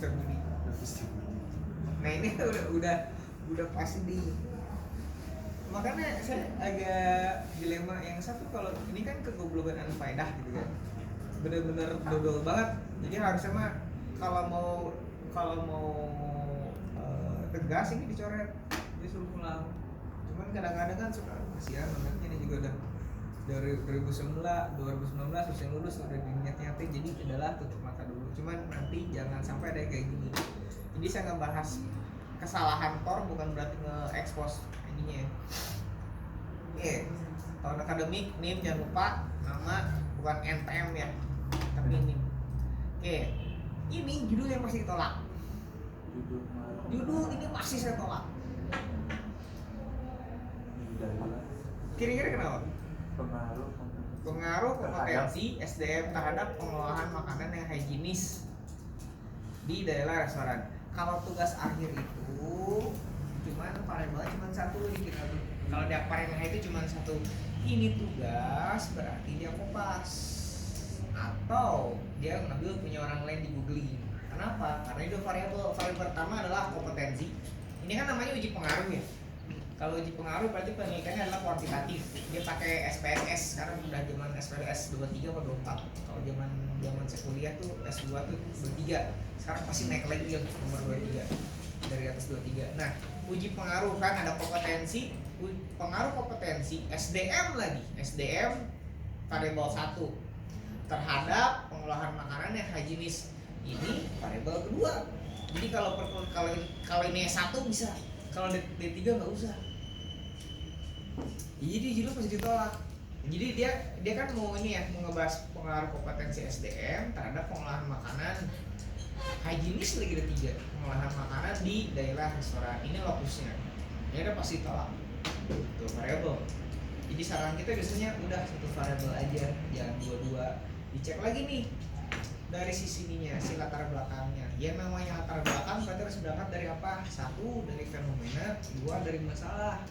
Februari. Nah ini udah pasti di, makanya saya agak dilema yang satu, kalau ini kan kegoblokan anfaedah gitu kan, bener-bener dodol banget. Jadi harusnya mah kalau mau tegas ini dicoret, disuruh pulang. Cuman kadang-kadang kan suka kasihan anaknya, ini juga udah dari 2019 usia lulus udah diniat-niatin, jadi adalah tutup mata dulu. Cuman nanti jangan sampai ada kayak gini. Jadi saya ngebahas kesalahan Tor bukan berarti nge-expose ininya. Oke, tahun akademik NIM jangan lupa nama, bukan NTM ya, tapi NIM. Oke, ini judul yang masih ditolak. Judul ini masih saya tolak. Kira-kira kenapa? Pengaruh kompetensi SDM terhadap pengolahan makanan yang higienis di daerah restoran. Kalau tugas akhir itu cuman variabel cuman satu dikit lagi. Kalau dia variabel itu cuman satu. Ini tugas berarti dia kopas atau dia ngambil punya orang lain di googling. Kenapa? Karena itu variabel. Variabel pertama adalah kompetensi. Ini kan namanya uji pengaruh ya. Kalau uji pengaruh berarti penelitiannya adalah kuantitatif. Dia pakai SPSS, sekarang udah zaman SPSS 23 atau 24. Kalau zaman saya kuliah tuh S2 tuh 23. Sekarang pasti naik lagi ya nomor 23 dari atas 23. Nah, uji pengaruh kan ada kompetensi, pengaruh kompetensi, SDM lagi. SDM variabel 1 terhadap pengolahan makanan yang higienis. Ini variabel kedua. Jadi kalau ini S1 bisa, kalau D3 nggak usah. Jadi judul pasti ditolak. Jadi dia kan mau ngebahas pengaruh kompetensi SDM terhadap pengolahan makanan higienis lagi D3, pengolahan makanan di daerah restoran. Ini lokusnya. Ya udah pasti tolak. Tuh variabel. Jadi saran kita biasanya udah satu variabel aja, jangan dua-dua. Dicek lagi nih dari sisi ininya, si latar belakangnya. Yang namanya latar belakang berarti harus berangkat dari apa? Satu, dari fenomena, dua, dari masalah.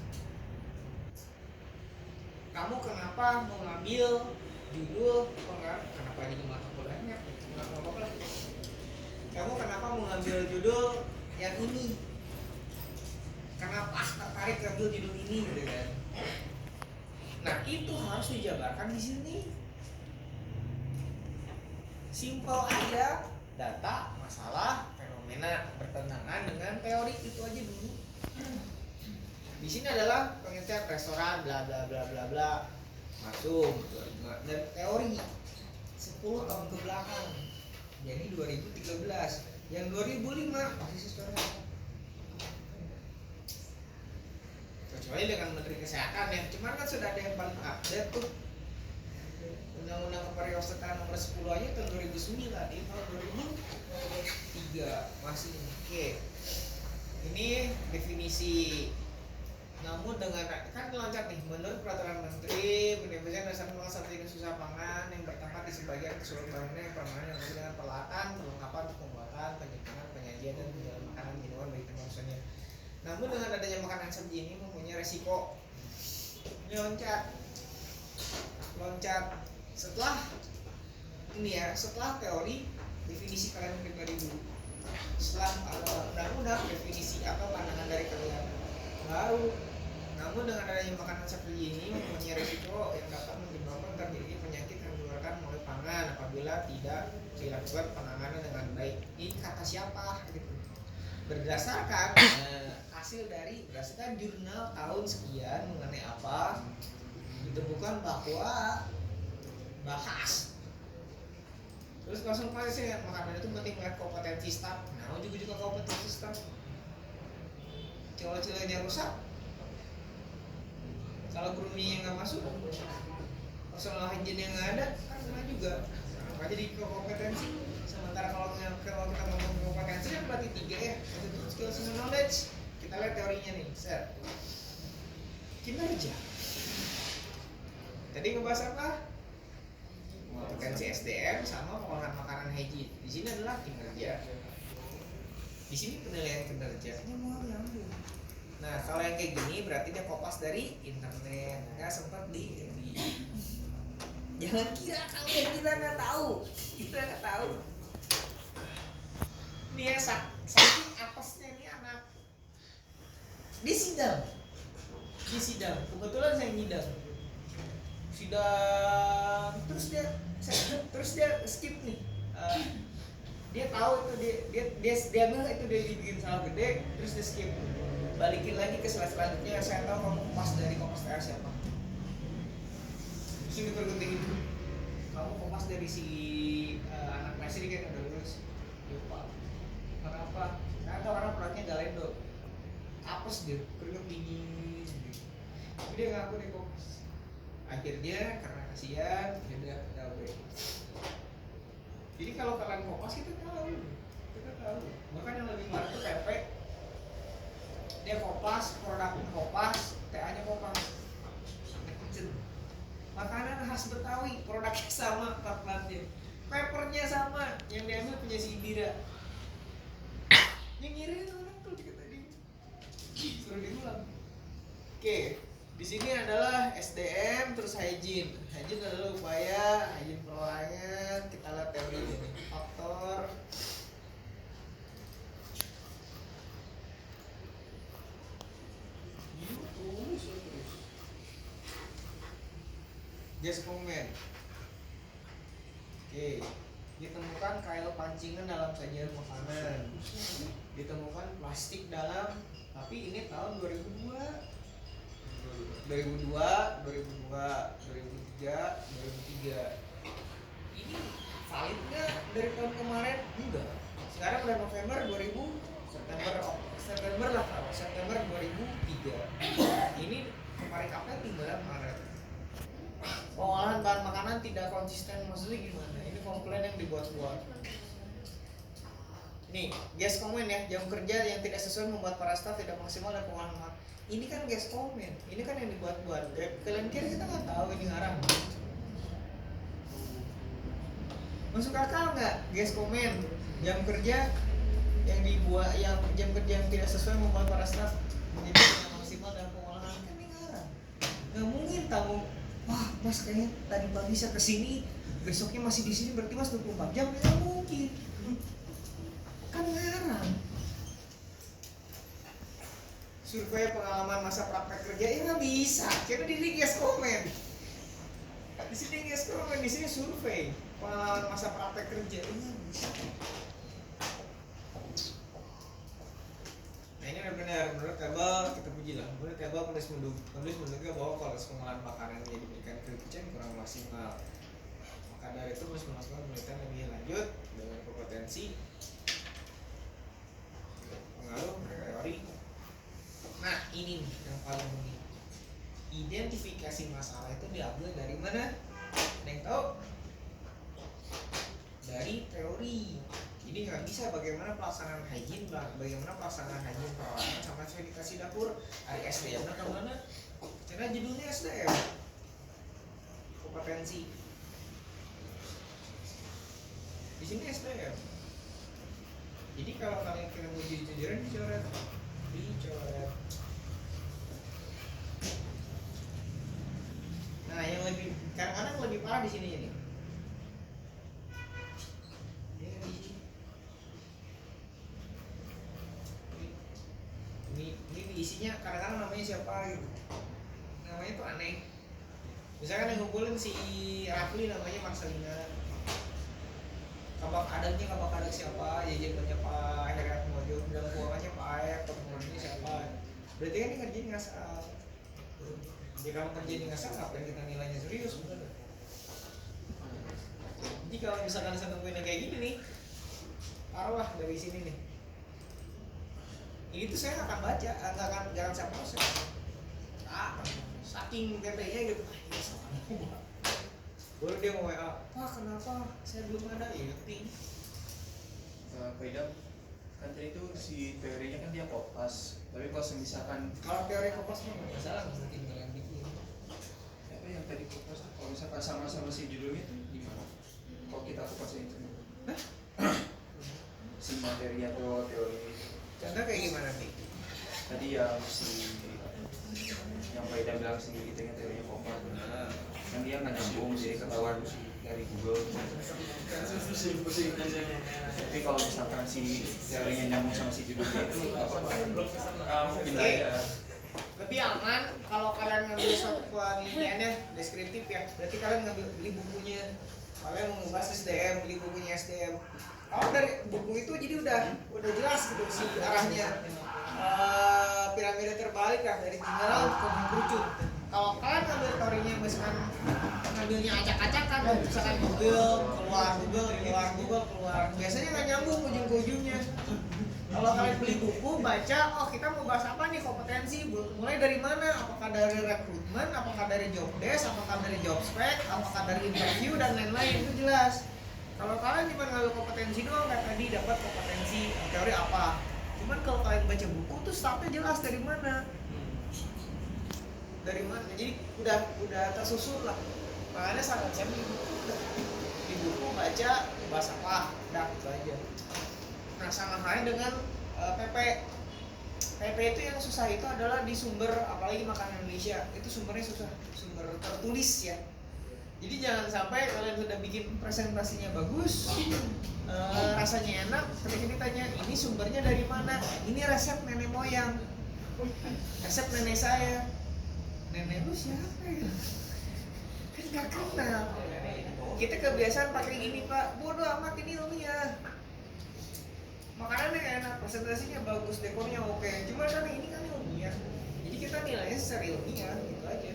Kamu kenapa mau ngambil judul pengaruh? Kenapa ini mata kuliahnya? Nggak apa-apa lah. Kamu kenapa mau ngambil judul yang ini? Kenapa tertarik ngambil judul ini gitu kan? Nah itu harus dijabarkan di sini. Simple aja, data, masalah, fenomena bertentangan dengan teori, itu aja dulu. Di sini adalah penelitian restoran bla bla bla bla bla masuk dan teori 10 tahun ke belakang. Jadi 2013, yang 2005 masih sesuai. Kecuali dengan Menteri Kesehatan ya, cuman kan sudah ada yang paling update tuh. Undang-Undang Keperawatan nomor 10 aja tahun 2009, ini tahun 2003 masih. Oke. Ini definisi. Namun dengan kan loncat nih, menurut peraturan Menteri Pendidikan Dasar Mulai Satu ini susah pangan yang bertempat di sebagian keseluruhan bangunan yang permanen yang dengan peralatan, perlengkapan, pembuatan, penyimpanan, penyajian dan penjualan makanan minuman bagi manusianya. Namun dengan adanya makanan saji ini mempunyai resiko. Ini loncat. Setelah ini ya, setelah teori definisi kalian mungkin dari dulu. Setelah undang-undang definisi apa pandangan dari kalian baru. Namun dengan adanya makanan seperti ini mempunyai risiko yang dapat menyebabkan terjadi penyakit yang menularkan melalui pangan apabila tidak dilakukan penanganan dengan baik. Ini kata siapa? Gitu. Berdasarkan berdasarkan jurnal tahun sekian mengenai apa, ditemukan bahwa bahas. Terus langsung pasti makanan itu penting melihat kompetensi staf. Nah, juga kompetensi staf. Cilo-cilonya rusak. Kalau gurunya nggak masuk, personal hygiene yang nggak ada, kan sama juga. Nah, jadi kompetensi. Sementara kalau kita ngomong kompetensi kan berarti 3 ya. Attitude, skills, and knowledge. Kita lihat teorinya nih, set. Kinerja. Tadi ngebahas apa? Kompetensi SDM sama pengolahan makanan hygiene. Di sini adalah kinerja. Di sini penilaian kinerjanya mau nyambung. Nah, kalau yang kayak gini berarti dia kopas dari internet, nggak sempat di. Jangan kira kalian kita nggak tahu, kita nggak tahu. Nih ya saking apesnya nih anak. Dia sidang kebetulan saya nyidang sidang terus dia skip nih. Dia tahu itu dia nggak itu dia dibikin salah gede terus dia skip, balikin lagi ke slide selanjutnya. Saya tahu kamu kompas dari kompas TR siapa, terus ini bergunting itu kamu kompas dari si anak nasi kan udah lulus. Lupa kenapa? Karena produknya Galendo apes dia, keringet dingin gitu. Tapi dia ngaku deh kompas. Akhirnya karena kasihan dia udah break. Jadi kalau kalian kompas kita tahu. Bahkan yang lebih marah itu PP. Dia kompas, produknya kompas, TA-nya kompas. Makanan khas Betawi, produknya sama, platnya. Papernya sama, yang diambil punya si Indira. Yang ngirim orang tuh tadi. Suruh diulang. Oke. Di sini adalah SDM terus hygiene. Hygiene adalah upaya hygiene perorangan. Kita lihat teori ini. Faktor terus. Gas komen. Oke. Ditemukan kail pancingan dalam sajian makanan. Ditemukan plastik dalam, tapi ini tahun 2002, 2003. Ini valid nggak dari tahun kemarin? Enggak. Sekarang udah November 2000, September 2003. Ini kemarin kapan tinggal Maret. Pengolahan bahan makanan tidak konsisten, maksudnya gimana? Ini komplain yang dibuat-buat. Nih, gas komen ya, jam kerja yang tidak sesuai membuat para staf tidak maksimal dan pengolahan makanan. Ini kan gas komen, ini kan yang dibuat-buat. Kalian kira kita nggak tahu ini ngarang? Masuk akal nggak? Gas komen, jam kerja yang dibuat, yang jam kerja yang tidak sesuai membuat para staf menjadi tidak maksimal dan pengolahan, kan ini ngarang. Nggak mungkin tamu, wah mas kayaknya tadi pagi saya kesini, besoknya masih di sini berarti mas 24 jam, nggak mungkin. Kan ngarang. Survei pengalaman masa praktek kerja ya nggak bisa, karena di gas komen. Di sini gas komen, di sini survei pengalaman masa praktek kerja ini nggak bisa. Nah ini benar, menurut tabel kita puji lah. Menurut tabel penulis menduga bahwa kualitas pengolahan makanan yang diberikan ke kitchen kurang maksimal. Maka dari itu penulis melakukan penelitian lebih lanjut dengan kompetensi pengaruh teori. Nah ini nih yang paling penting. Identifikasi masalah itu diambil dari mana? Ada yang tahu? Dari teori. Jadi nggak bisa bagaimana pelaksanaan hygiene, bagaimana pelaksanaan hygiene perawatan sama sanitasi dapur dari SDM ke mana? Karena judulnya SDM. Kompetensi. Di sini SDM. Jadi kalau kalian kira mau jujur-jujuran dicoret. Nah, yang lebih kadang-kadang lebih parah di sini ini. Ini isinya kadang-kadang namanya siapa gitu. Namanya tuh aneh. Misalkan yang ngumpulin si Rafli namanya Marcelina. Kabak adag siapa? Jajabannya Pak Herat Mojo, dalam keuangannya Pak Aep, pengelolaan siapa? Berarti kan ini ngerjain ngasal. Jika kamu kerjain ngasal, ngapain kita nilainya serius? Bener. Jadi kalau misalkan saya nemuin kayak gini nih, taruhlah dari sini nih. Ini tuh saya akan baca, nggak akan saya proses. Saking TP-nya gitu. Baru dia mau WA, Pak kenapa? Saya belum ada, ya ngerti. Pak Idam, kan tadi itu si teorinya kan dia kopas. Tapi kalau misalkan kalau teori kopasnya nggak masalah, mungkin kalian bikin. Apa yang tadi kopas? Kalau misalkan sama-sama si judulnya itu gimana? Kalau kita kopasnya itu? Si materi atau teori? Contoh kayak gimana nih? Tadi yang Pak Idam bilang sendiri teorinya kopas. Kan dia nggak nyambung, jadi ketahuan dari Google. Tapi kalau misalkan si teorinya nyambung sama si judulnya itu nggak apa-apa, pindah aja. Lebih aman kalau kalian ngambil suatu penelitiannya deskriptif ya, berarti kalian ngambil beli bukunya, kalian mau ngebahas SDM, beli bukunya SDM. Kalau dari buku itu jadi udah jelas gitu si arahnya. Piramida terbalik lah dari general ke mengkerucut. Kalau kalian ngambil teorinya misalkan ngambilnya acak-acakan, misalkan keluar, biasanya nggak nyambung ujung-ujungnya. Kalau kalian beli buku, baca, oh kita mau bahas apa nih kompetensi, mulai dari mana? Apakah dari rekrutmen, apakah dari job desk, apakah dari job spec, apakah dari interview dan lain-lain, itu jelas. Kalau kalian cuma ngambil kompetensi doang, kayak tadi dapat kompetensi teori apa. Cuman kalau kalian baca buku tuh startnya jelas dari mana. Dari mana? Jadi udah tersusun lah. Makanya sangat saya di buku baca bahas apa, udah gitu aja. Nah sama halnya dengan PP. PP itu yang susah itu adalah di sumber, apalagi makanan Indonesia itu sumbernya susah, sumber tertulis ya. Jadi jangan sampai kalian sudah bikin presentasinya bagus, rasanya enak, ketika ditanya ini sumbernya dari mana, ini resep nenek moyang, resep nenek saya. Nenek lu siapa ya? Kan gak kenal. Kita kebiasaan pakai gini pak, bodoh amat ini ilmiah. Makanannya enak, presentasinya bagus, dekornya oke. Cuma kan ini kan ilmiah. Jadi kita nilainya secara ilmiah gitu aja.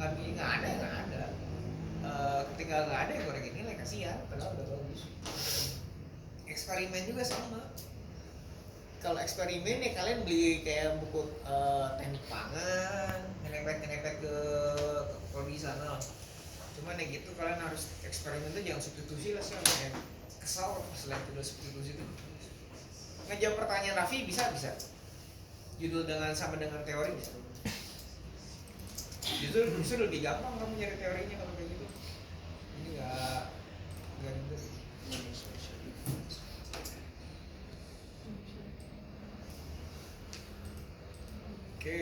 Nggak ada. Ketika nggak ada ya gorengin nilai kasihan, padahal udah bagus. Eksperimen juga sama. Kalau eksperimen ya kalian beli kayak buku teknik pangan, nyerempet ke prodi sana. Cuman ya gitu kalian harus eksperimen tuh jangan substitusi lah sih, kayak kesal selain itu udah substitusi itu. Ngejawab pertanyaan Raffi bisa. Judul sama dengan teori bisa. Justru lebih gampang kamu nyari teorinya kalau kayak gitu. Ini nggak ribet. Oke.